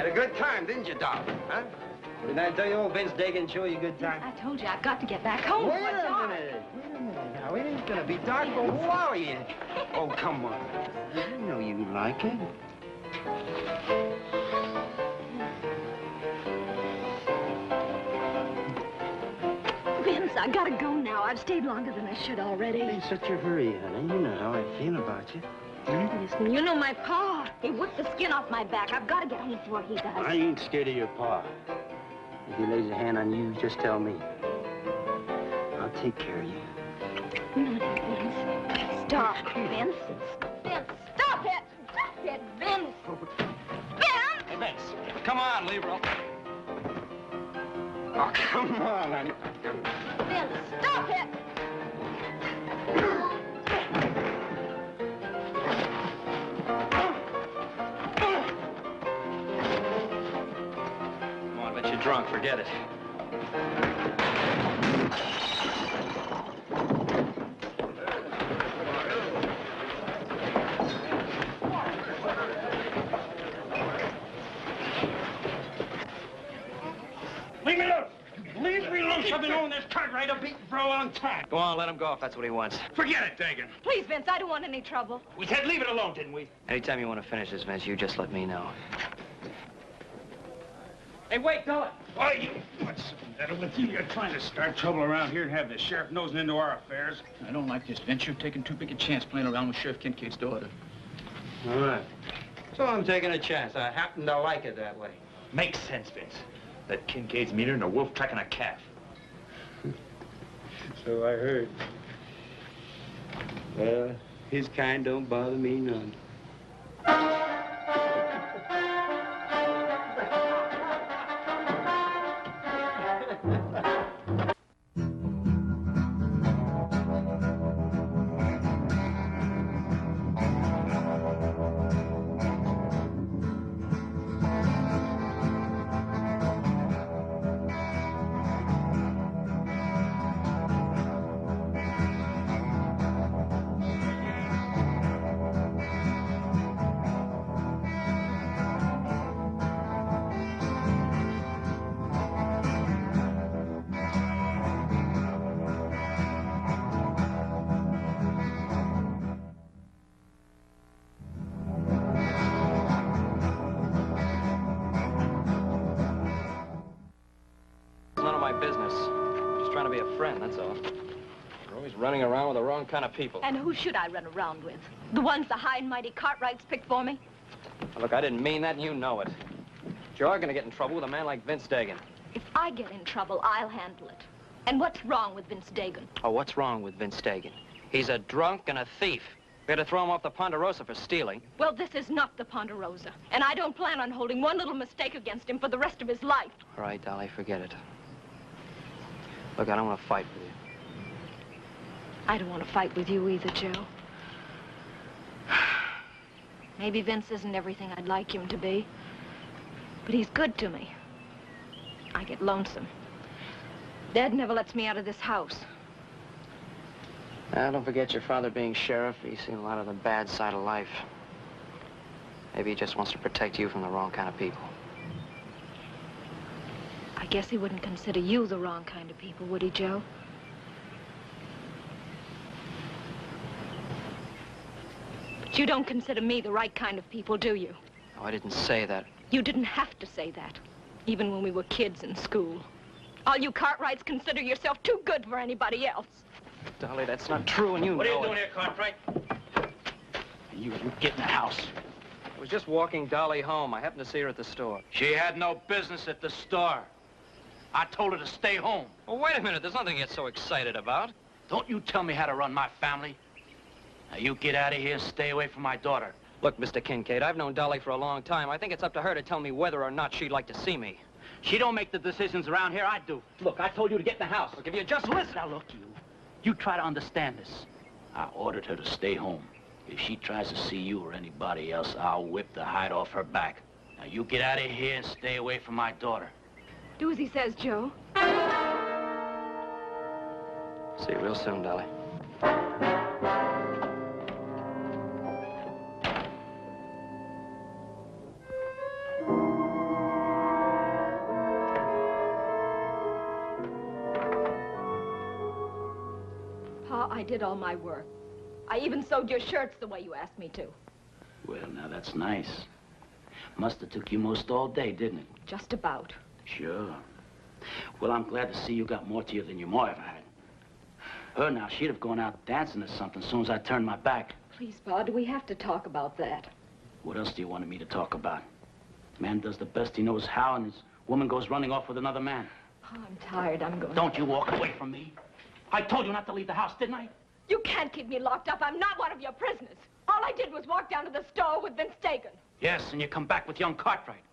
a good time, didn't you, Dolly? Huh? Didn't I tell you old Vince Dagan enjoy you a good time? I told you I've got to get back home. Wait a minute. Now, it ain't gonna be dark for who are you? Oh, come on. I know you like it. Vince, I gotta go now. I've stayed longer than I should already. Ain't such a hurry, honey. You know how I feel about you. Listen, you know my pa. He whipped the skin off my back. I've got to get home before he does. I ain't scared of your pa. If he lays a hand on you, just tell me. I'll take care of you. Not Vince. Stop, Vince. Vince, stop it! Stop it, Vince! Vince! Hey, Vince, come on, leave her. Oh, come on, honey. Vince, stop it! Come on, Vince, you're drunk. Forget it. Leave me alone! Leave me alone! I've been on this Cartwright a beating for a long time. Go on, let him go if that's what he wants. Forget it, Dagan. Please, Vince, I don't want any trouble. We said leave it alone, didn't we? Anytime you want to finish this, Vince, you just let me know. Hey, wait, Dolly. Why, what's the matter with you? You're trying to start trouble around here and have the sheriff nosing into our affairs. I don't like this, Vince. You've taken too big a chance playing around with Sheriff Kincaid's daughter. All right. So I'm taking a chance. I happen to like it that way. Makes sense, Vince. That Kincaid's meaner than a wolf tracking a calf. So I heard. Well, his kind don't bother me none. Running around with the wrong kind of people. And who should I run around with? The ones the high and mighty Cartwrights picked for me? Now, look, I didn't mean that, and you know it. But you're gonna get in trouble with a man like Vince Dagan. If I get in trouble, I'll handle it. And what's wrong with Vince Dagan? Oh, what's wrong with Vince Dagan? He's a drunk and a thief. We had to throw him off the Ponderosa for stealing. Well, this is not the Ponderosa, and I don't plan on holding one little mistake against him for the rest of his life. All right, Dolly, forget it. Look, I don't want to fight with you. I don't want to fight with you either, Joe. Maybe Vince isn't everything I'd like him to be, but he's good to me. I get lonesome. Dad never lets me out of this house. Now, don't forget your father being sheriff. He's seen a lot of the bad side of life. Maybe he just wants to protect you from the wrong kind of people. I guess he wouldn't consider you the wrong kind of people, would he, Joe? But you don't consider me the right kind of people, do you? No, I didn't say that. You didn't have to say that, even when we were kids in school. All you Cartwrights consider yourself too good for anybody else. Dolly, that's not true, and you know it. What are you doing here, Cartwright? You get in the house. I was just walking Dolly home. I happened to see her at the store. She had no business at the store. I told her to stay home. Well, wait a minute. There's nothing to get so excited about. Don't you tell me how to run my family. Now, you get out of here and stay away from my daughter. Look, Mr. Kincaid, I've known Dolly for a long time. I think it's up to her to tell me whether or not she'd like to see me. She don't make the decisions around here, I do. Look, I told you to get in the house. Look, if you just listen. Now, look, you try to understand this. I ordered her to stay home. If she tries to see you or anybody else, I'll whip the hide off her back. Now, you get out of here and stay away from my daughter. Do as he says, Joe. See you real soon, Dolly. I did all my work. I even sewed your shirts the way you asked me to. Well, now that's nice. Must have took you most all day, didn't it? Just about. Sure. Well, I'm glad to see you got more to you than your ma ever had. Her now, she'd have gone out dancing or something as soon as I turned my back. Please, Pa, do we have to talk about that? What else do you want me to talk about? Man does the best he knows how, and his woman goes running off with another man. Pa, I'm tired. I'm going. Don't you walk away from me. I told you not to leave the house, didn't I? You can't keep me locked up. I'm not one of your prisoners. All I did was walk down to the store with Vince Dagan. Yes, and you come back with young Cartwright.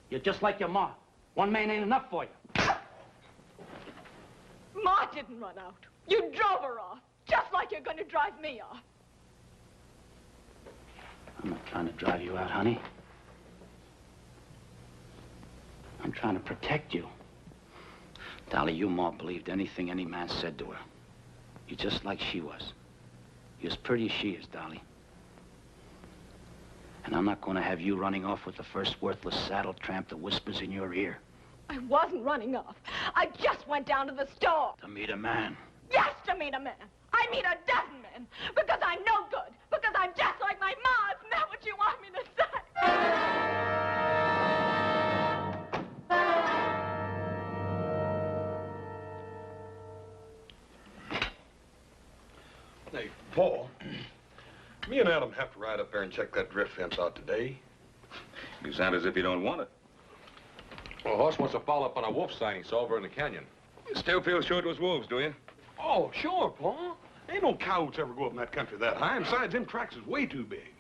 You're just like your ma. One man ain't enough for you. Ma didn't run out. You drove her off, just like you're going to drive me off. I'm not trying to drive you out, honey. I'm trying to protect you. Dolly, your ma believed anything any man said to her. You're just like she was. You're as pretty as she is, Dolly. And I'm not going to have you running off with the first worthless saddle tramp that whispers in your ear. I wasn't running off. I just went down to the store. To meet a man. Yes, to meet a man. I meet a dozen men. Because I'm no good. Because I'm just like my ma. Isn't that what you want me to say? Hey, Paul, me and Adam have to ride up there and check that drift fence out today. You sound as if you don't want it. Well, Horse wants to follow up on a wolf sighting he saw over in the canyon. You still feel sure it was wolves, do you? Oh, sure, Paul. Ain't no coyotes ever go up in that country that high, and besides, them tracks is way too big.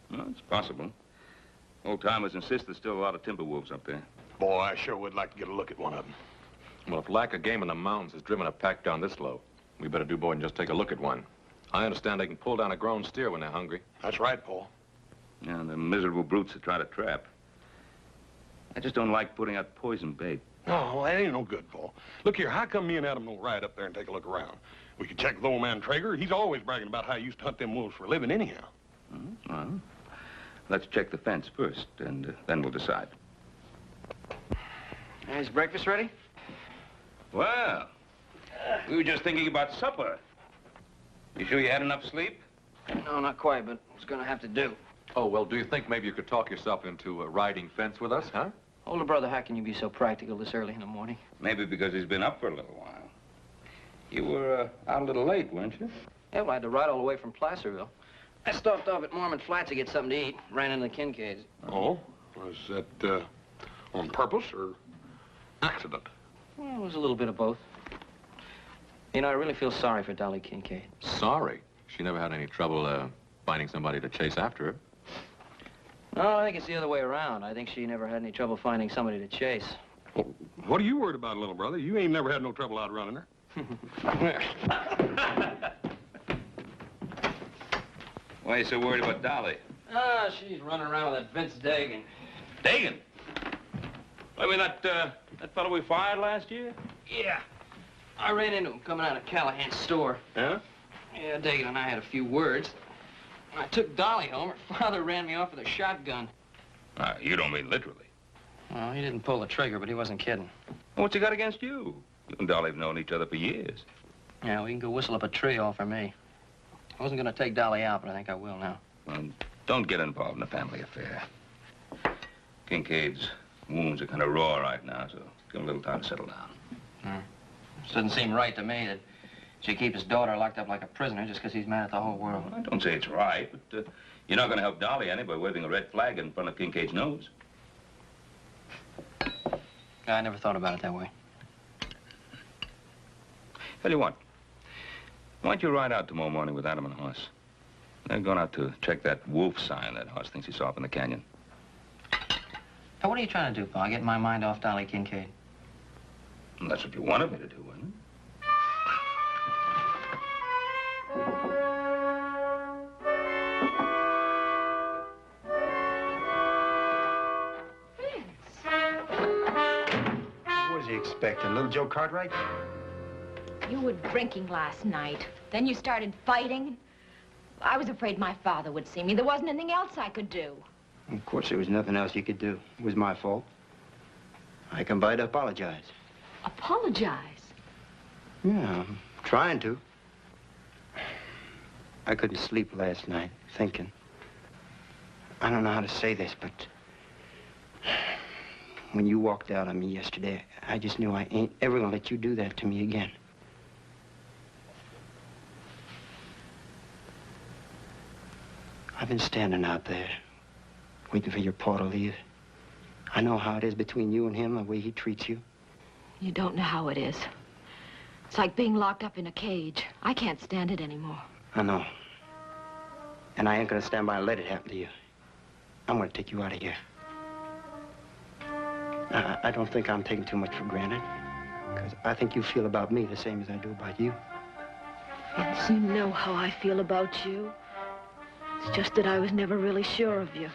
Well, it's possible. Old-timers insist there's still a lot of timber wolves up there. Boy, I sure would like to get a look at one of them. Well, if lack of game in the mountains has driven a pack down this low, we better do more than just take a look at one. I understand they can pull down a grown steer when they're hungry. That's right, Paul. Yeah, the miserable brutes that try to trap. I just don't like putting out poison bait. No, that ain't no good, Paul. Look here, how come me and Adam don't ride up there and take a look around? We could check with old man Traeger. He's always bragging about how he used to hunt them wolves for a living anyhow. Well, let's check the fence first, and then we'll decide. Is breakfast ready? Well, we were just thinking about supper. You sure you had enough sleep? No, not quite, but it's gonna have to do. Oh, well, do you think maybe you could talk yourself into riding fence with us, huh? Older brother, how can you be so practical this early in the morning? Maybe because he's been up for a little while. You were out a little late, weren't you? Yeah, well, I had to ride all the way from Placerville. I stopped off at Mormon Flats to get something to eat. Ran into the Kincaids. Oh? Was that, on purpose or accident? Well, it was a little bit of both. You know, I really feel sorry for Dolly Kincaid. Sorry. She never had any trouble, finding somebody to chase after her. No, I think it's the other way around. I think she never had any trouble finding somebody to chase. Well, what are you worried about, little brother? You ain't never had no trouble outrunning her. Why are you so worried about Dolly? Ah, she's running around with that Vince Dagan. Dagan? I mean, that fellow we fired last year? Yeah. I ran into him coming out of Callahan's store. Huh? Yeah, Dagan and I had a few words. When I took Dolly home, her father ran me off with a shotgun. You don't mean literally. Well, he didn't pull the trigger, but he wasn't kidding. Well, what's he got against you? You and Dolly have known each other for years. Yeah, we can go whistle up a tree all for me. I wasn't going to take Dolly out, but I think I will now. Well, don't get involved in a family affair. Kincaid's wounds are kind of raw right now, so give him a little time to settle down. It doesn't seem right to me that she keep his daughter locked up like a prisoner just because he's mad at the whole world. Well, I don't say it's right, but you're not going to help Dolly any by waving a red flag in front of Kincaid's nose. I never thought about it that way. Tell you what, why don't you ride out tomorrow morning with Adam and Hoss? They're going out to check that wolf sign that Hoss thinks he saw up in the canyon. Now, what are you trying to do, Pa? Get my mind off Dolly Kincaid? Well, that's what you wanted me to do, wasn't it? What is he expecting, little Joe Cartwright? You were drinking last night. Then you started fighting. I was afraid my father would see me. There wasn't anything else I could do. Of course, there was nothing else you could do. It was my fault. I come by to apologize. Apologize? Yeah, I'm trying to. I couldn't sleep last night, thinking. I don't know how to say this, but when you walked out on me yesterday, I just knew I ain't ever gonna let you do that to me again. I've been standing out there, waiting for your pa to leave. I know how it is between you and him, the way he treats you. You don't know how it is. It's like being locked up in a cage. I can't stand it anymore. I know. And I ain't gonna stand by and let it happen to you. I'm gonna take you out of here. I don't think I'm taking too much for granted, because I think you feel about me the same as I do about you. Vince, you know how I feel about you. It's just that I was never really sure of you.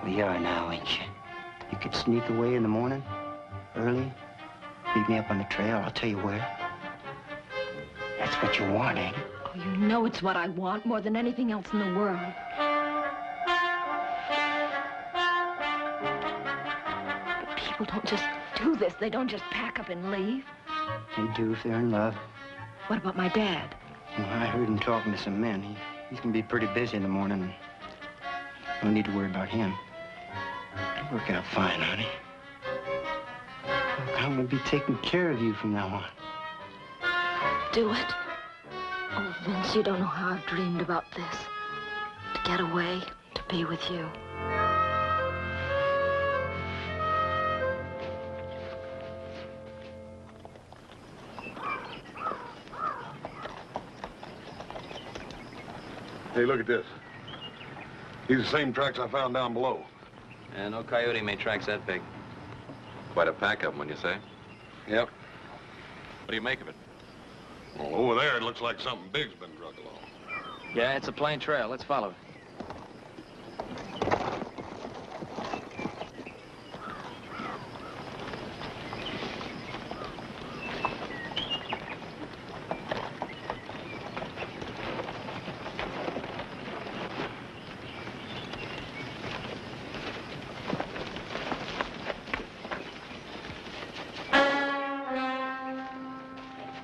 Well, you are now, ain't you? You could sneak away in the morning, early, beat me up on the trail. I'll tell you where. That's what you want, ain't it? Oh, you know it's what I want more than anything else in the world. But people don't just do this. They don't just pack up and leave. They do if they're in love. What about my dad? Well, I heard him talking to some men. He's gonna be pretty busy in the morning. No need to worry about him. It'll work out fine, honey. Look, I'm gonna be taking care of you from now on. Do it? Oh, Vince, you don't know how I've dreamed about this. To get away, to be with you. Hey, look at this. These are the same tracks I found down below. Yeah, no coyote made tracks that big. Quite a pack of them, when you say. Yep. What do you make of it? Well, over there, it looks like something big's been dragged along. Yeah, it's a plain trail. Let's follow it.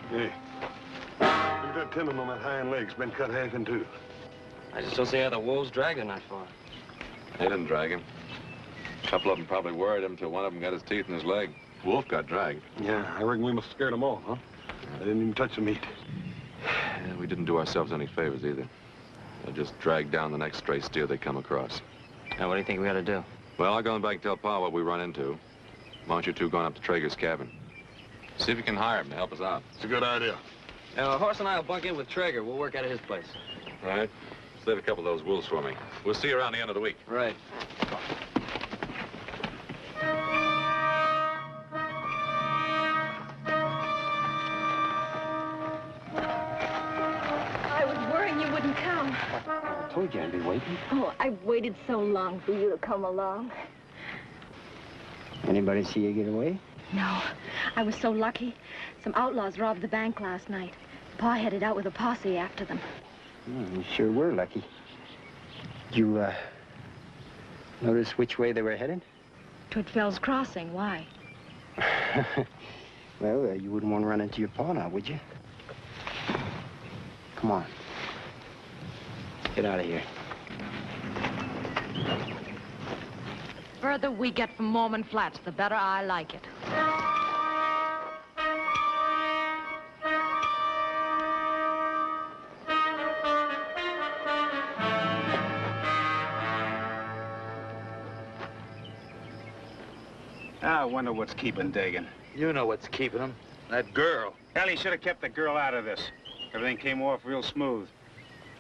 Hey, look at that tendon on that hind leg's been cut half in two. I just don't see how the wolves dragged him that far. They didn't drag him. A couple of them probably worried him until one of them got his teeth in his leg. Wolf got dragged. Yeah, I reckon we must have scared them off, huh? They didn't even touch the meat. Yeah, we didn't do ourselves any favors either. They just dragged down the next stray steer they come across. Now, what do you think we ought to do? Well, I'll go back and tell Pa what we run into. Why don't you two go on up to Traeger's cabin? See if you can hire him to help us out. It's a good idea. Now, Horse and I will bunk in with Traeger. We'll work out of his place. All right. Save a couple of those wolves for me. We'll see you around the end of the week. Right. I was worrying you wouldn't come. I told you I'd be waiting. Oh, I've waited so long for you to come along. Anybody see you get away? No, I was so lucky. Some outlaws robbed the bank last night. Pa headed out with a posse after them. You sure were lucky. Did you, notice which way they were headed? Toward Fell's Crossing. Why? Well, you wouldn't want to run into your pa now, would you? Come on. Get out of here. The further we get from Mormon Flats, the better I like it. I wonder what's keeping Dagan. You know what's keeping him. That girl. Hell, he should have kept the girl out of this. Everything came off real smooth.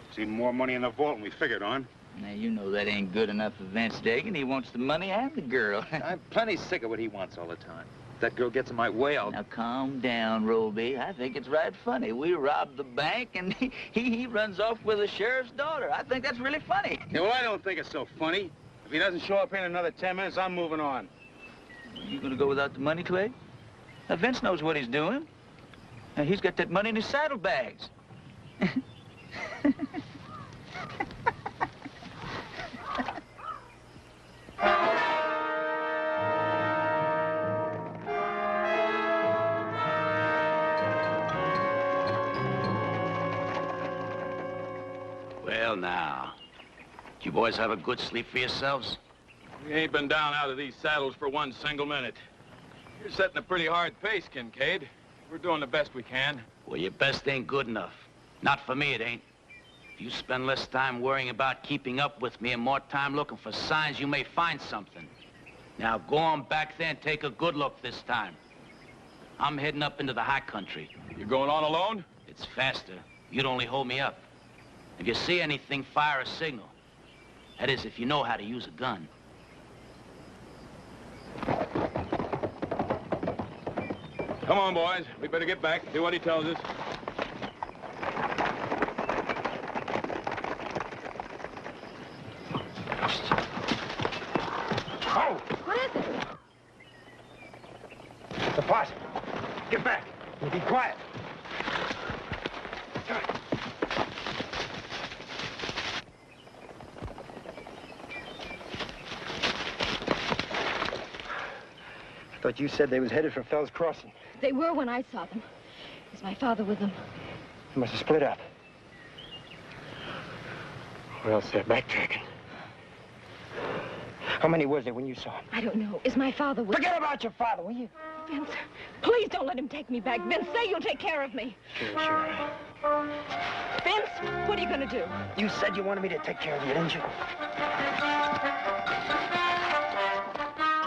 There's even more money in the vault than we figured on. Now, you know that ain't good enough for Vince Dagan. He wants the money and the girl. I'm plenty sick of what he wants all the time. If that girl gets in my way, I'll... Now, calm down, Roby. I think it's right funny. We robbed the bank, and he runs off with the sheriff's daughter. I think that's really funny. Yeah, well, I don't think it's so funny. If he doesn't show up here in another 10 minutes, I'm moving on. You gonna go without the money, Clay? Now, Vince knows what he's doing. Now, he's got that money in his saddlebags. Well, now, did you boys have a good sleep for yourselves? We ain't been down out of these saddles for one single minute. You're setting a pretty hard pace, Kincaid. We're doing the best we can. Well, your best ain't good enough. Not for me, it ain't. If you spend less time worrying about keeping up with me and more time looking for signs, you may find something. Now, go on back there and take a good look this time. I'm heading up into the high country. You going on alone? It's faster. You'd only hold me up. If you see anything, fire a signal. That is, if you know how to use a gun. Come on, boys. We better get back, do what he tells us. Oh! What is it? The posse. Get back. And be quiet. I thought you said they was headed for Fell's Crossing. They were when I saw them. Is my father with them? They must have split up. Or else they're backtracking. How many was there when you saw him? I don't know. Is my father with Forget about your father, will you? Vince, please don't let him take me back. Vince, say you'll take care of me. Sure. Vince, what are you gonna do? You said you wanted me to take care of you, didn't you?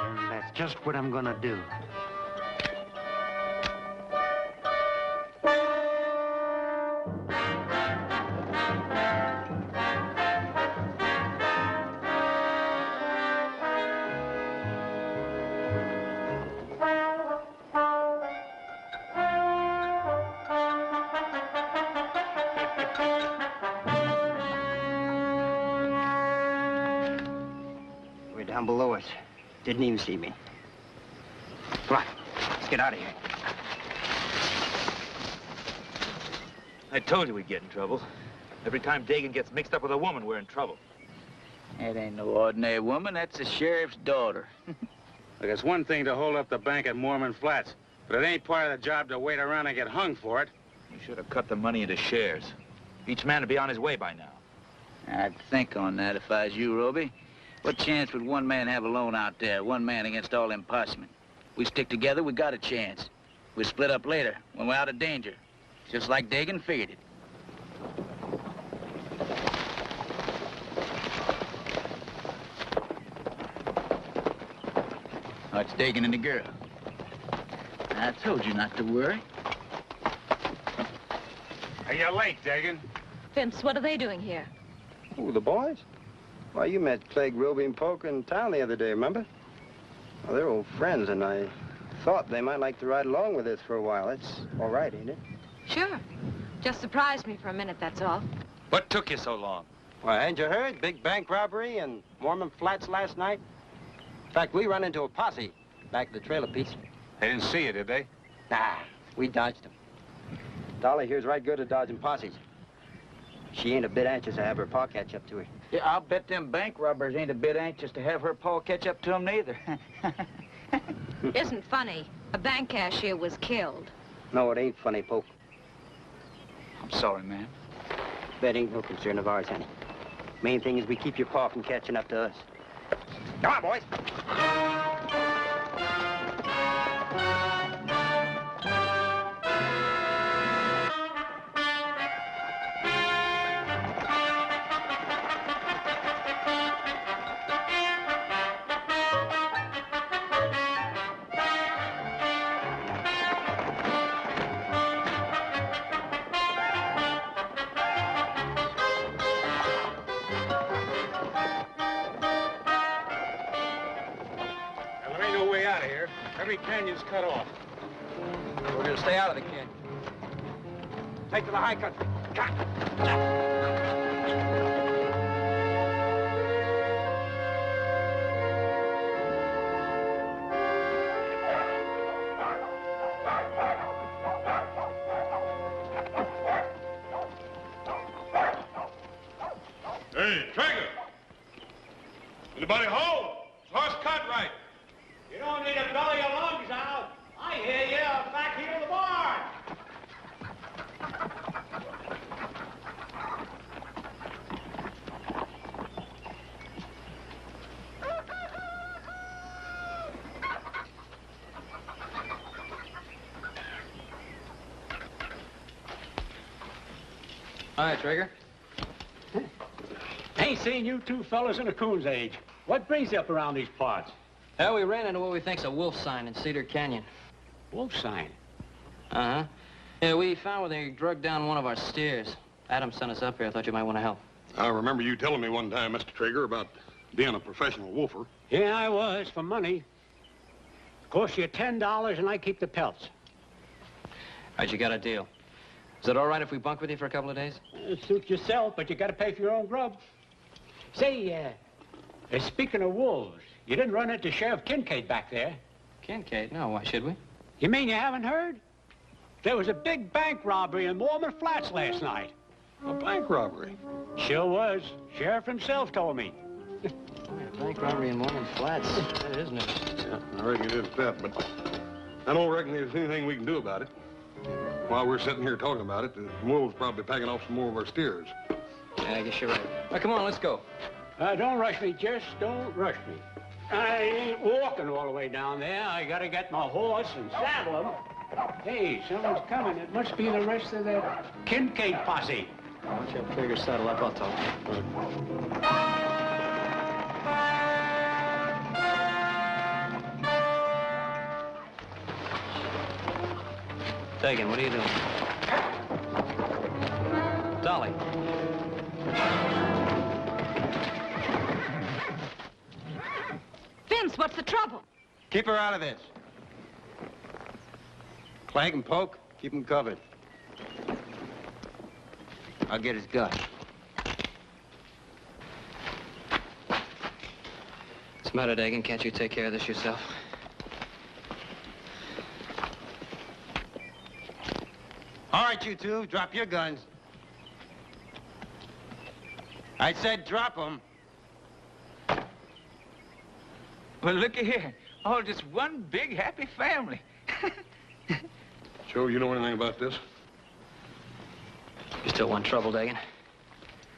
And that's just what I'm gonna do. Down below us. Didn't even see me. Come on, let's get out of here. I told you we'd get in trouble. Every time Dagan gets mixed up with a woman, we're in trouble. That ain't no ordinary woman. That's the sheriff's daughter. Look, it's one thing to hold up the bank at Mormon Flats, but it ain't part of the job to wait around and get hung for it. You should have cut the money into shares. Each man would be on his way by now. I'd think on that if I was you, Roby. What chance would one man have alone out there? One man against all them possemen. We stick together, we got a chance. We split up later, when we're out of danger. Just like Dagan figured it. Oh, it's Dagan and the girl. I told you not to worry. Hey, you're late, Dagan. Vince, what are they doing here? Who, the boys? Why, you met Clegg, Roby, and Poker in town the other day, remember? Well, they're old friends, and I thought they might like to ride along with us for a while. That's all right, ain't it? Sure. Just surprised me for a minute, that's all. What took you so long? Well, hadn't you heard? Big bank robbery in Mormon Flats last night. In fact, we run into a posse back at the trailer piece. They didn't see you, did they? Nah, we dodged them. Dolly here's right good at dodging posses. She ain't a bit anxious to have her pa catch up to her. Yeah, I'll bet them bank robbers ain't a bit anxious to have her pa catch up to them neither. Isn't funny. A bank cashier was killed. No, it ain't funny, Poke. I'm sorry, man. That ain't no concern of ours, honey. Main thing is we keep your pa from catching up to us. Come on, boys. Every canyon's cut off. We're gonna stay out of the canyon. Take to the high country. Hey, Traeger! Anybody home? Is horse cut right? You don't need to belly your lungs out. I hear you back here in the barn. Hi, Trigger. Ain't seen you two fellas in a coon's age. What brings you up around these parts? Well, we ran into what we think's a wolf sign in Cedar Canyon. Wolf sign? Uh-huh. Yeah, we found where they drugged down one of our steers. Adam sent us up here. I thought you might want to help. I remember you telling me one time, Mr. Traeger, about being a professional wolfer. Yeah, I was, for money. Cost you $10 and I keep the pelts. All right, you got a deal. Is it all right if we bunk with you for a couple of days? Suit yourself, but you gotta pay for your own grub. Say, speaking of wolves, you didn't run into Sheriff Kincaid back there. Kincaid? No, why should we? You mean you haven't heard? There was a big bank robbery in Mormon Flats last night. A bank robbery? Sure was. Sheriff himself told me. Yeah, bank robbery in Mormon Flats. That is news. Yeah, I reckon it is that, but I don't reckon there's anything we can do about it. While we're sitting here talking about it, the wolves probably packing off some more of our steers. Yeah, I guess you're right. All right, come on, let's go. Don't rush me, Jess. Don't rush me. I ain't walking all the way down there. I gotta get my horse and saddle him. Hey, someone's coming. It must be the rest of the Kincaid posse. Why don't you figure saddle up? I'll talk. Dagan, what are you doing? Dolly. Vince, what's the trouble? Keep her out of this. Clank and poke, keep him covered. I'll get his gun. What's the matter, Dagan? Can't you take care of this yourself? All right, you two, drop your guns. I said drop them. Well, looky here. All just one big happy family. Joe, you know anything about this? You still want trouble, Dagan?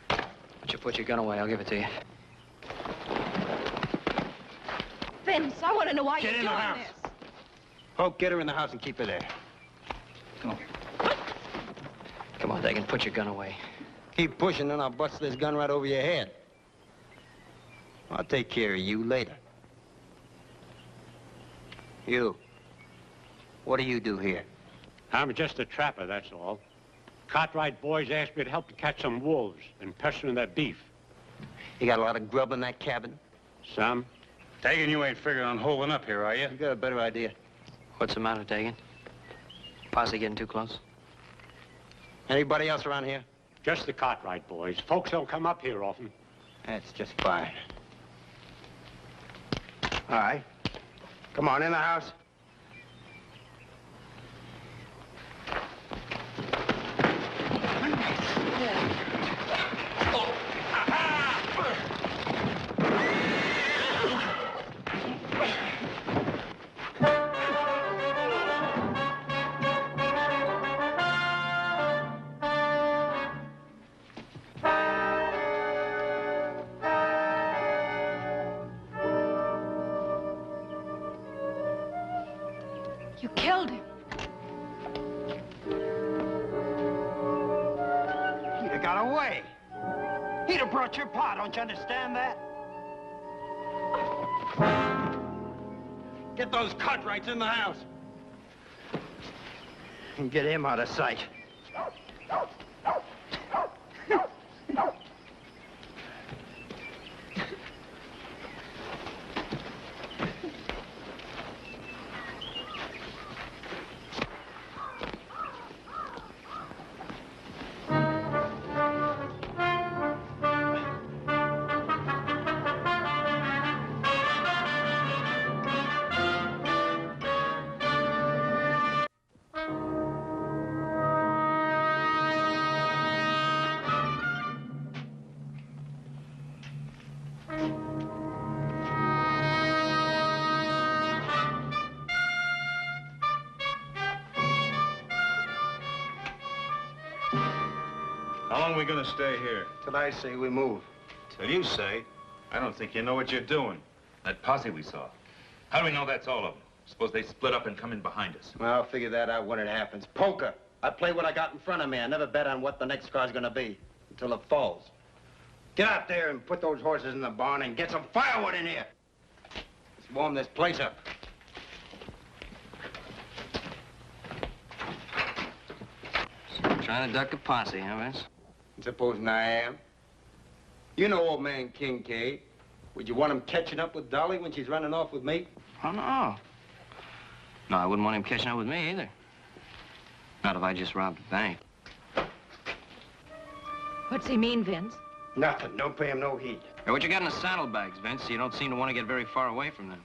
Why don't you put your gun away? I'll give it to you. Vince, I want to know why Get you're in the doing house. this. Poke, get her in the house and keep her there. Come on. Come on, Dagan, put your gun away. Keep pushing and I'll bust this gun right over your head. I'll take care of you later. You. What do you do here? I'm just a trapper, that's all. Cartwright boys asked me to help to catch some wolves and pestering their beef. You got a lot of grub in that cabin? Some. Dagan, you ain't figuring on holding up here, are you? You got a better idea. What's the matter, Dagan? Posse getting too close? Anybody else around here? Just the Cartwright boys. Folks don't come up here often. That's just fine. All right. Come on, in the house. You killed him. He'd have got away. He'd have brought your pa, don't you understand that? Get those Cartwrights in the house. And get him out of sight. How long are we gonna stay here? Till I say we move. Till you say. I don't think you know what you're doing. That posse we saw. How do we know that's all of them? Suppose they split up and come in behind us. Well, I'll figure that out when it happens. Poker, I play what I got in front of me. I never bet on what the next car's gonna be until it falls. Get out there and put those horses in the barn and get some firewood in here. Let's warm this place up. Trying to duck a posse, huh, Vince? Supposing I am. You know old man Kincaid. Would you want him catching up with Dolly when she's running off with me? Oh, no. No, I wouldn't want him catching up with me either. Not if I just robbed a bank. What's he mean, Vince? Nothing. Don't pay him no heed. Hey, what you got in the saddlebags, Vince? You don't seem to want to get very far away from them.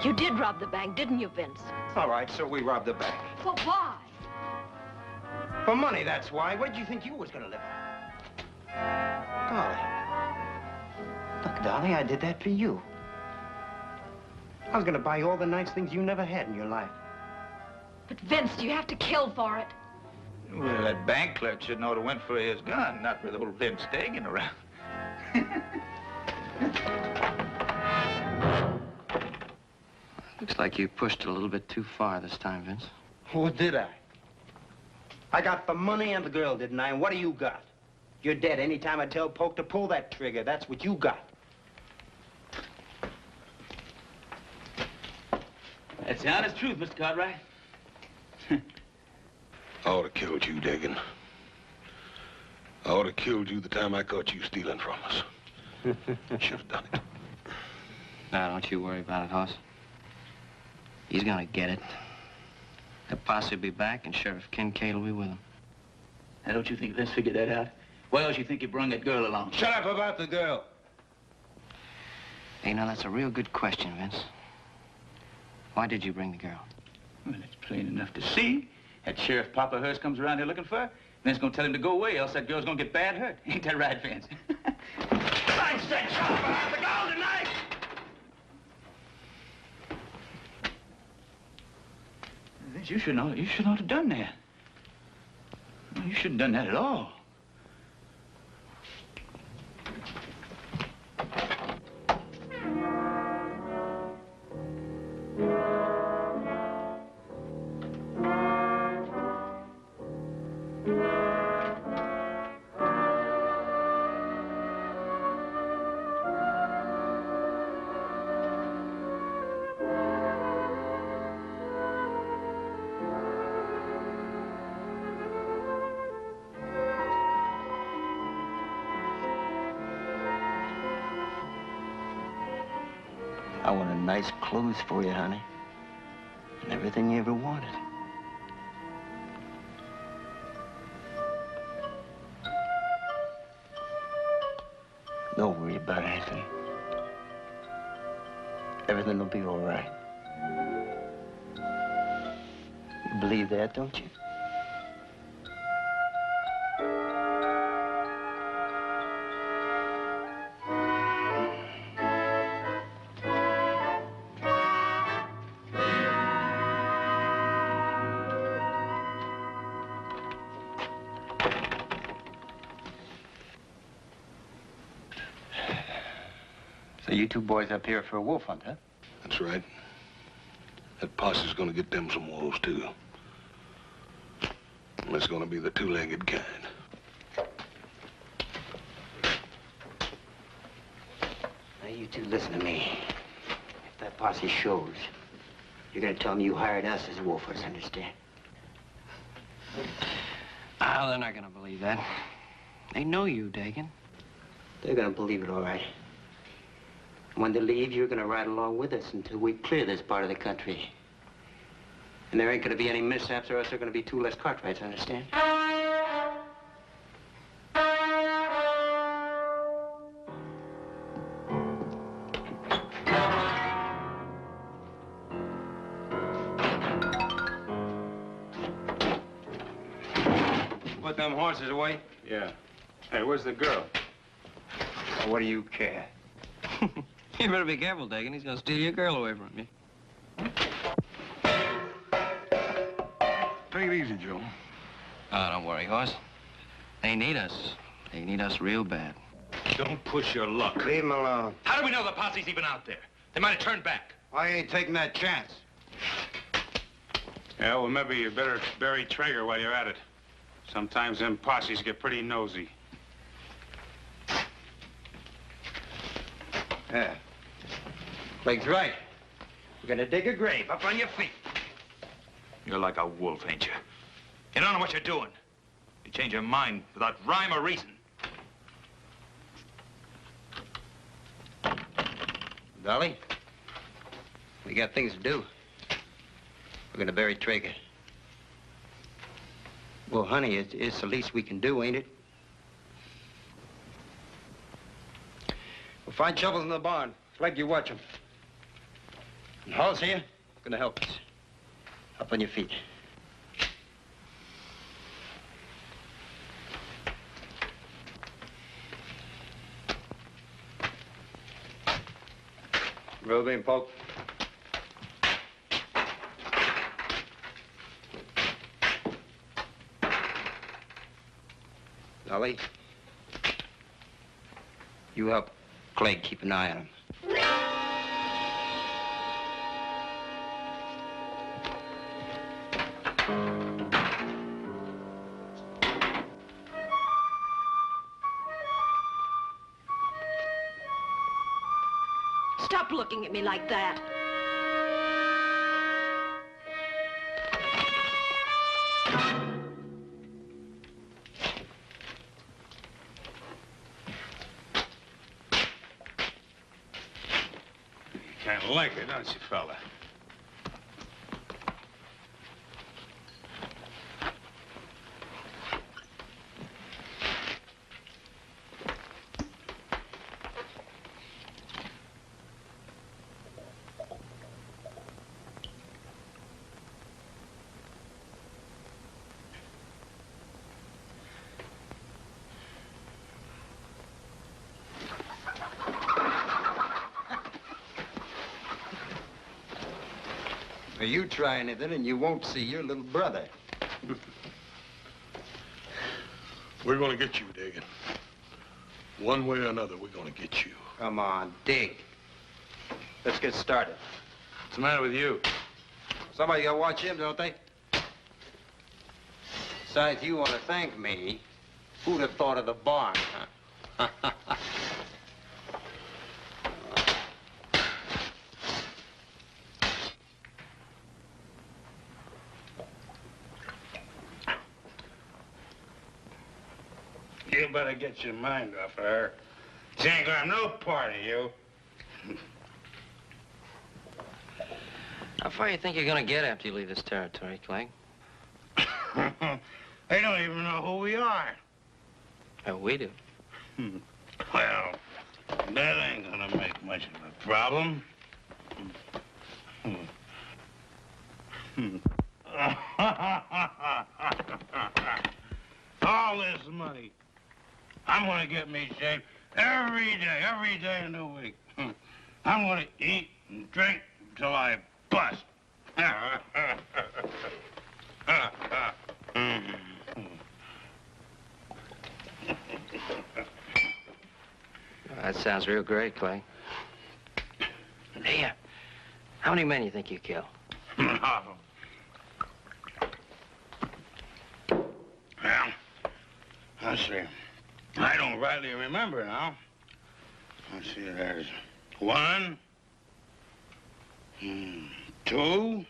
You did rob the bank, didn't you, Vince? All right, so we robbed the bank. But why? For money, that's why. What did you think you was gonna live on? Dolly. Look, Dolly, I did that for you. I was gonna buy you all the nice things you never had in your life. But Vince, you have to kill for it. Well, that bank clerk should know to went for his gun, not with old Vince Dagan around. Looks like you pushed it a little bit too far this time, Vince. What did I? I got the money and the girl, didn't I? And what do you got? You're dead. Anytime I tell Poke to pull that trigger, that's what you got. That's the honest truth, Mr. Cartwright. I ought to killed you, Dagan. I ought to killed you the time I caught you stealing from us. Should have done it. Now, don't you worry about it, Hoss. He's gonna get it. The posse will be back, and Sheriff Kincaid will be with him. Now, don't you think Vince figured that out? Why else you think he brung that girl along? Shut up about the girl. Hey, now, that's a real good question, Vince. Why did you bring the girl? Well, it's plain enough to see. That Sheriff Papa Hearst comes around here looking for her, Vince gonna tell him to go away, else that girl's gonna get bad hurt. Ain't that right, Vince? I said shut up about the girl tonight! Vince, you shouldn't have done that. No, you shouldn't have done that at all. I wanted nice clothes for you, honey. And everything you ever wanted. Don't worry about anything. Everything will be all right. You believe that, don't you? So you two boys up here for a wolf hunt, huh? That's right. That posse's gonna get them some wolves, too. And it's gonna be the two-legged kind. Now, you two listen to me. If that posse shows, you're gonna tell them you hired us as wolfers, understand? Oh, they're not gonna believe that. They know you, Dagan. They're gonna believe it, all right. When they leave, you're gonna ride along with us until we clear this part of the country. And there ain't gonna be any mishaps, or else there are gonna be two less Cartwrights, understand? Put them horses away? Yeah. Hey, where's the girl? What do you care? You better be careful, Dagan. He's gonna steal your girl away from you. Take it easy, Joe. Oh, don't worry, Hoss. They need us. They need us real bad. Don't push your luck. Leave him alone. How do we know the posse's even out there? They might have turned back. I ain't taking that chance. Yeah, well, maybe you better bury Traeger while you're at it. Sometimes them posses get pretty nosy. Yeah. Blake's right. We're gonna dig a grave. Up on your feet. You're like a wolf, ain't you? You don't know what you're doing. You change your mind without rhyme or reason. Dolly, we got things to do. We're gonna bury Traeger. Well, honey, it's the least we can do, ain't it? We'll find shovels in the barn. Flag, you watch them. And Hall's here, gonna help us. Up on your feet. Roll in, Polk. Dolly, you help Clegg keep an eye on him. Stop looking at me like that. You kind of like it, don't you, fella? Now, you try anything and you won't see your little brother. We're gonna get you, Dagan. One way or another, we're gonna get you. Come on, dig. Let's get started. What's the matter with you? Somebody gotta watch him, don't they? Besides, you want to thank me. Who'd have thought of the barn, huh? You better get your mind off of her. She ain't gonna have no part of you. How far you think you're gonna get after you leave this territory, Clegg? They don't even know who we are. Oh, we do. Well, that ain't gonna make much of a problem. All this money, I'm gonna get me shaved every day in the week. I'm gonna eat and drink until I bust. That sounds real great, Clegg. Hey, how many men you think you kill? Well, let's see. I don't rightly remember now. Let's see, there's 1, 2.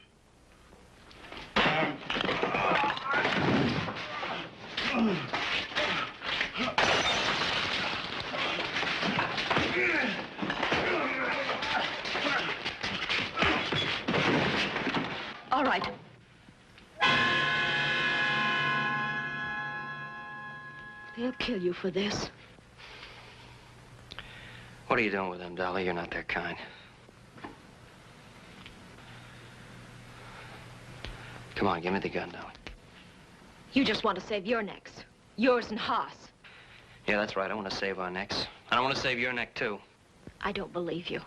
All right. They'll kill you for this. What are you doing with them, Dolly? You're not their kind. Come on, give me the gun, Dolly. You just want to save your necks. Yours and Haas. Yeah, that's right. I want to save our necks. And I want to save your neck, too. I don't believe you.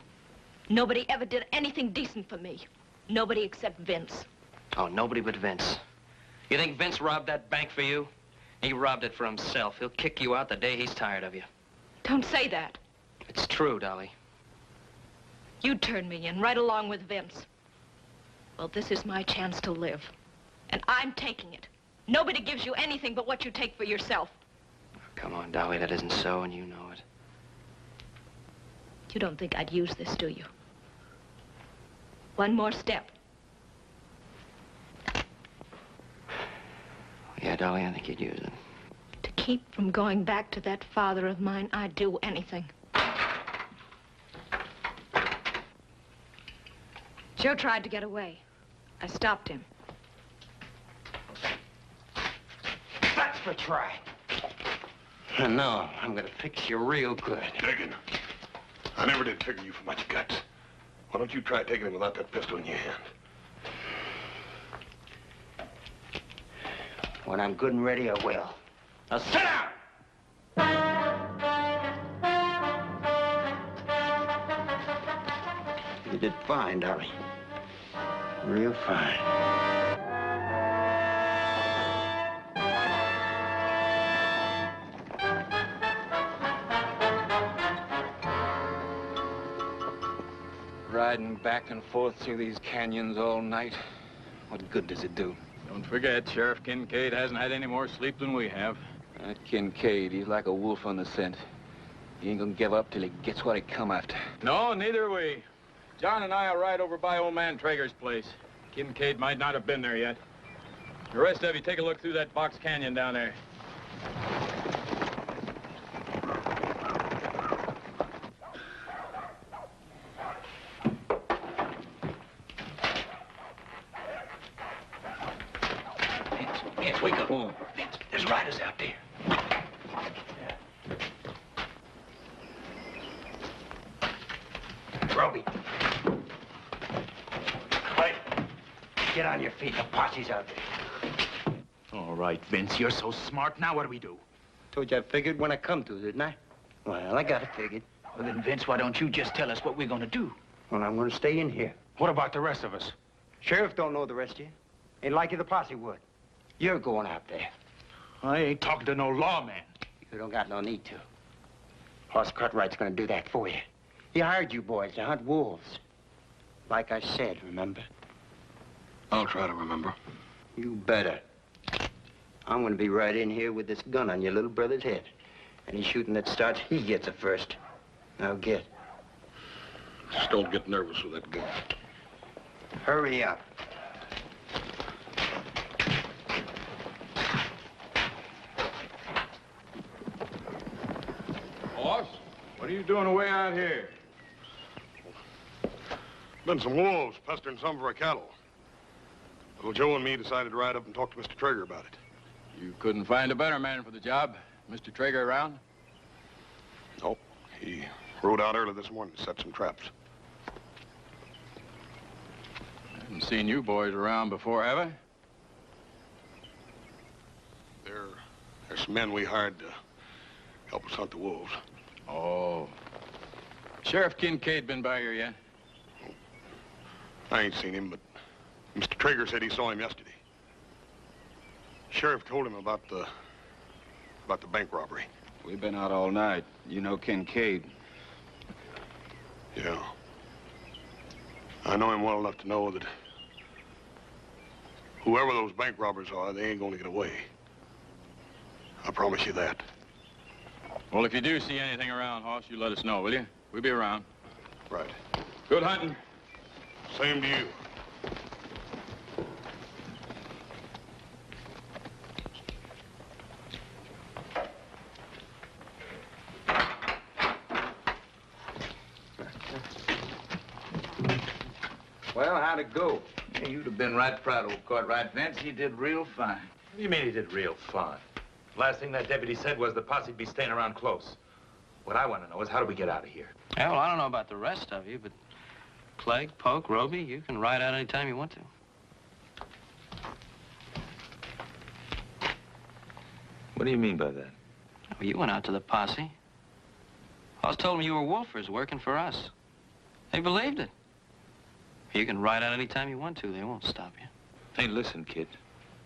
Nobody ever did anything decent for me. Nobody except Vince. Oh, nobody but Vince. You think Vince robbed that bank for you? He robbed it for himself. He'll kick you out the day he's tired of you. Don't say that. It's true, Dolly. You turned me in right along with Vince. Well, this is my chance to live. And I'm taking it. Nobody gives you anything but what you take for yourself. Come on, Dolly, that isn't so, and you know it. You don't think I'd use this, do you? One more step. Yeah, Dolly, I think you'd use it. To keep from going back to that father of mine, I'd do anything. Joe tried to get away. I stopped him. That's for try. And now I'm gonna fix you real good. Diggin'. I never did figure you for much guts. Why don't you try taking him without that pistol in your hand? When I'm good and ready, I will. Now sit down! You did fine, Dolly. Real fine. Riding back and forth through these canyons all night. What good does it do? Don't forget, Sheriff Kincaid hasn't had any more sleep than we have. That Kincaid, he's like a wolf on the scent. He ain't gonna give up till he gets what he come after. No, neither are we. John and I will ride over by old man Traeger's place. Kincaid might not have been there yet. The rest of you take a look through that box canyon down there. Vance, wake up. Vance, there's riders out there. Roby. Wait. Get on your feet. The posse's out there. All right, Vince, you're so smart. Now what do we do? Told you I figured when I come to, didn't I? Well, I got it figured. Well, then, Vince, why don't you just tell us what we're gonna do? Well, I'm gonna stay in here. What about the rest of us? Sheriff don't know the rest of you. Ain't like you the posse would. You're going out there. I ain't talking to no lawman. You don't got no need to. Hoss Cartwright's gonna do that for you. He hired you boys to hunt wolves. Like I said, remember? I'll try to remember. You better. I'm gonna be right in here with this gun on your little brother's head. Any shooting that starts, he gets it first. Now get. Just don't get nervous with that gun. Hurry up. Boss, what are you doing away out here? Been some wolves pestering some of our cattle. Little Joe and me decided to ride up and talk to Mr. Traeger about it. You couldn't find a better man for the job. Mr. Traeger around? Nope. He rode out early this morning to set some traps. I haven't seen you boys around before, have I? There's some men we hired to help us hunt the wolves. Oh. Sheriff Kincaid been by here yet? I ain't seen him, but Mr. Traeger said he saw him yesterday. Sheriff told him about the bank robbery. We've been out all night. You know Kincaid. Yeah. I know him well enough to know that whoever those bank robbers are, they ain't gonna get away. I promise you that. Well, if you do see anything around, Hoss, you let us know, will you? We'll be around. Right. Good hunting. Same to you. Well, how'd it go? Hey, you'd have been right proud of Cartwright, Vince. He did real fine. What do you mean he did real fine? Last thing that deputy said was the posse'd be staying around close. What I want to know is how do we get out of here? Yeah, well, I don't know about the rest of you, but Clegg, Polk, Roby, you can ride out any time you want to. What do you mean by that? Well, you went out to the posse. Hoss told me you were wolfers working for us. They believed it. You can ride out any time you want to. They won't stop you. Hey, listen, kid.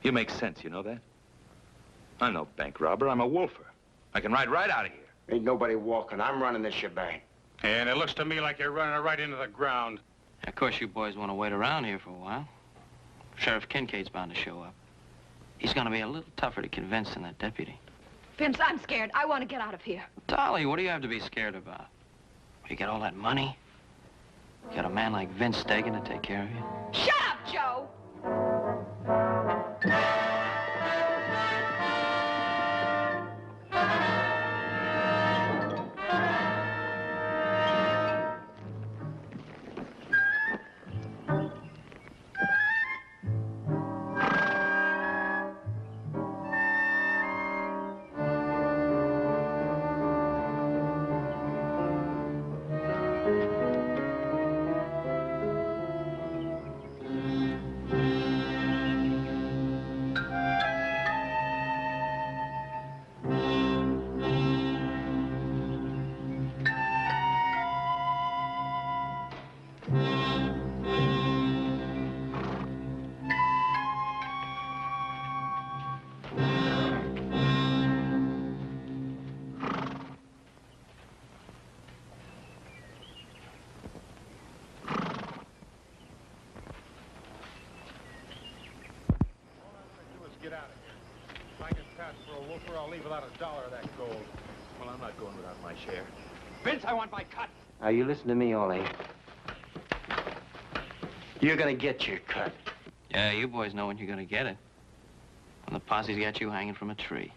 You make sense, you know that? I'm no bank robber. I'm a wolfer. I can ride right out of here. Ain't nobody walking. I'm running this shebang. And it looks to me like you're running right into the ground. Of course, you boys want to wait around here for a while. Sheriff Kincaid's bound to show up. He's gonna be a little tougher to convince than that deputy. Vince, I'm scared. I want to get out of here. Dolly, what do you have to be scared about? You got all that money? You got a man like Vince Dagan to take care of you? Shut up, Joe! Get out of here. If I can pass for a wolfer, I'll leave without $1 of that gold. Well, I'm not going without my share. Vince, I want my cut. Now, you listen to me, Ollie. You're gonna get your cut. Yeah, you boys know when you're gonna get it. When the posse's got you hanging from a tree.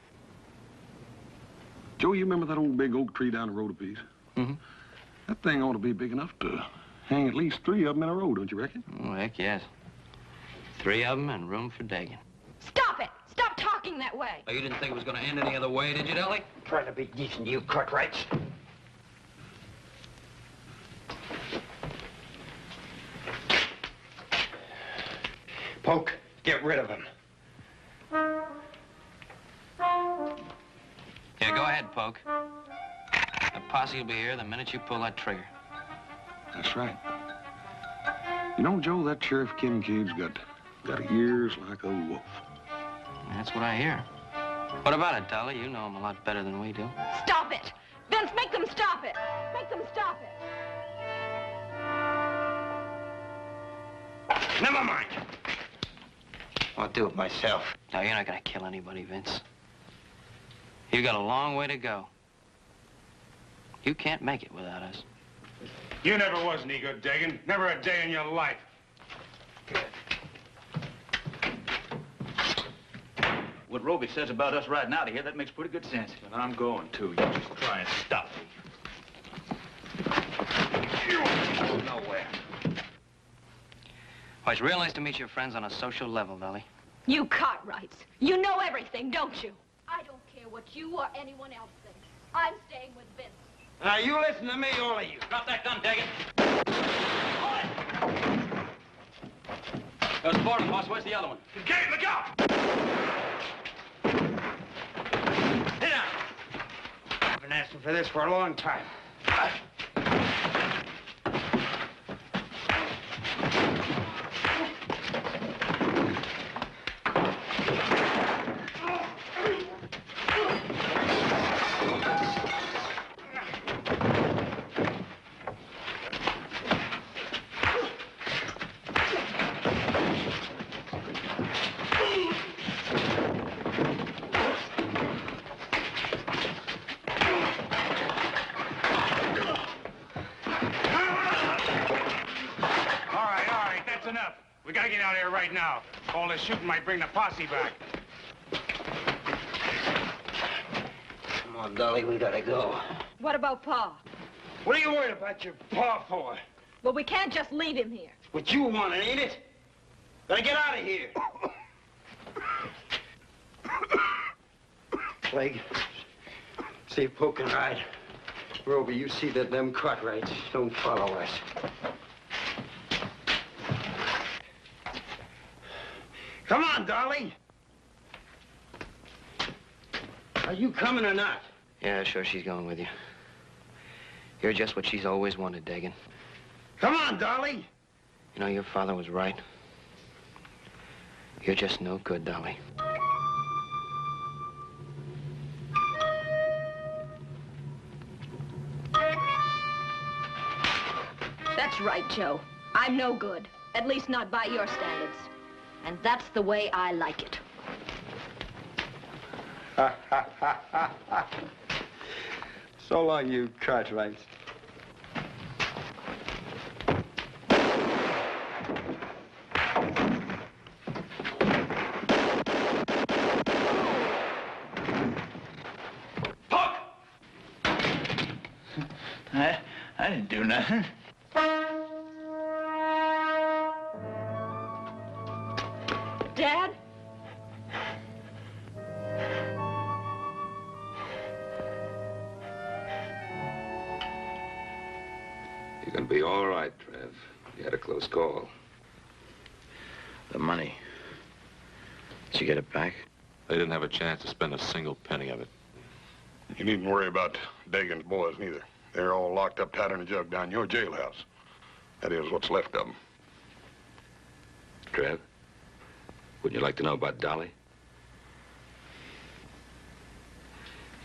Joe, you remember that old big oak tree down the road a piece? Mm-hmm. That thing ought to be big enough to hang at least 3 of them in a row, don't you reckon? Oh, heck yes. 3 of them and room for Dagan. Stop it! Stop talking that way! Oh, you didn't think it was gonna end any other way, did you, Dolly? Trying to be decent, you Cartwrights. Poke, get rid of him. Yeah, go ahead, Poke. The posse will be here the minute you pull that trigger. That's right. You know, Joe, that Sheriff Kincaid's got ears like a wolf. That's what I hear. What about it, Dolly? You know him a lot better than we do. Stop it! Vince, make them stop it! Make them stop it! Never mind. I'll do it myself. No, you're not gonna kill anybody, Vince. You got a long way to go. You can't make it without us. You never was any good, Dagan. Never a day in your life. What Roby says about us riding out of here, that makes pretty good sense. And I'm going, too. You just try and stop me. Nowhere. Well, it's real nice to meet your friends on a social level, Dolly. You Cartwrights, you know everything, don't you? I don't care what you or anyone else thinks. I'm staying with Vince. Now, you listen to me, all of you. Drop that gun, Dagan. There's 4 of them, boss. Where's the other one? Kincaid, look out! Sit down. I've been asking for this for a long time. We gotta get out of here right now. All this shooting might bring the posse back. Come on, Dolly, we gotta go. What about Pa? What are you worried about your pa for? Well, we can't just leave him here. What you want, ain't it? Gotta get out of here. Clegg, see if Poke can ride. Roby, you see that them Cartwrights don't follow us. Come on, Dolly. Are you coming or not? Yeah, sure, she's going with you. You're just what she's always wanted, Dagan. Come on, Dolly. You know, your father was right. You're just no good, Dolly. That's right, Joe. I'm no good. At least not by your standards. And that's the way I like it. So long, you cartwrights. I didn't do nothing. Dad? You're gonna be all right, Trev. You had a close call. The money. Did you get it back? They didn't have a chance to spend a single penny of it. You needn't worry about Dagan's boys, neither. They're all locked up tight in a jug down your jailhouse. That is, what's left of them. Trev, wouldn't you like to know about Dolly?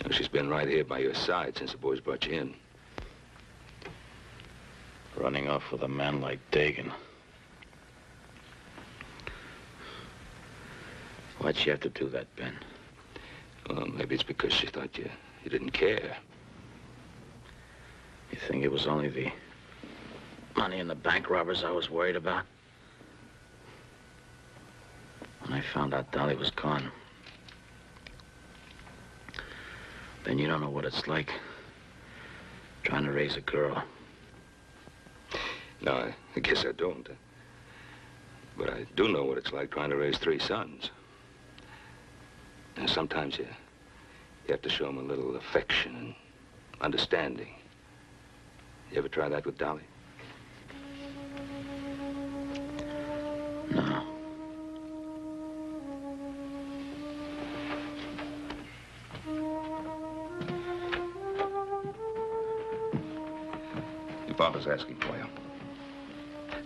You know, she's been right here by your side since the boys brought you in. Running off with a man like Dagan. Why'd she have to do that, Ben? Well, maybe it's because she thought you didn't care. You think it was only the money and the bank robbers I was worried about? When I found out Dolly was gone, then you don't know what it's like trying to raise a girl. No, I guess I don't. But I do know what it's like trying to raise 3 sons. And sometimes you have to show them a little affection and understanding. You ever try that with Dolly? No. Your father's asking for you.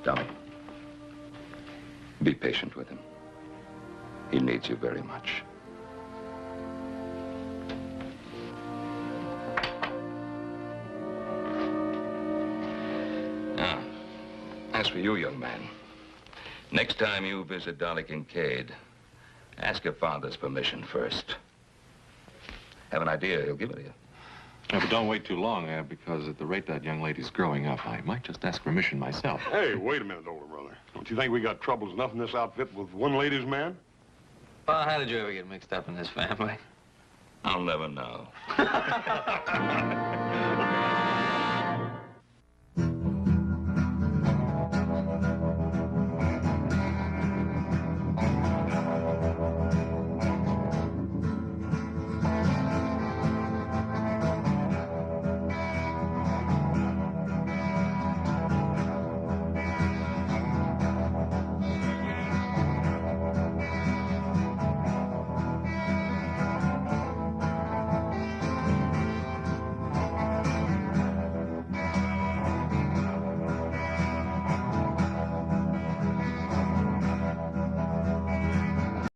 Dolly, be patient with him. He needs you very much. Now, as for you, young man, next time you visit Dolly Kincaid, ask your father's permission first. Have an idea, he'll give it to you. Yeah, but don't wait too long, because at the rate that young lady's growing up, I might just ask permission myself. Hey, wait a minute, older brother. Don't you think we got troubles enough in this outfit with one lady's man? Well, how did you ever get mixed up in this family? I'll never know.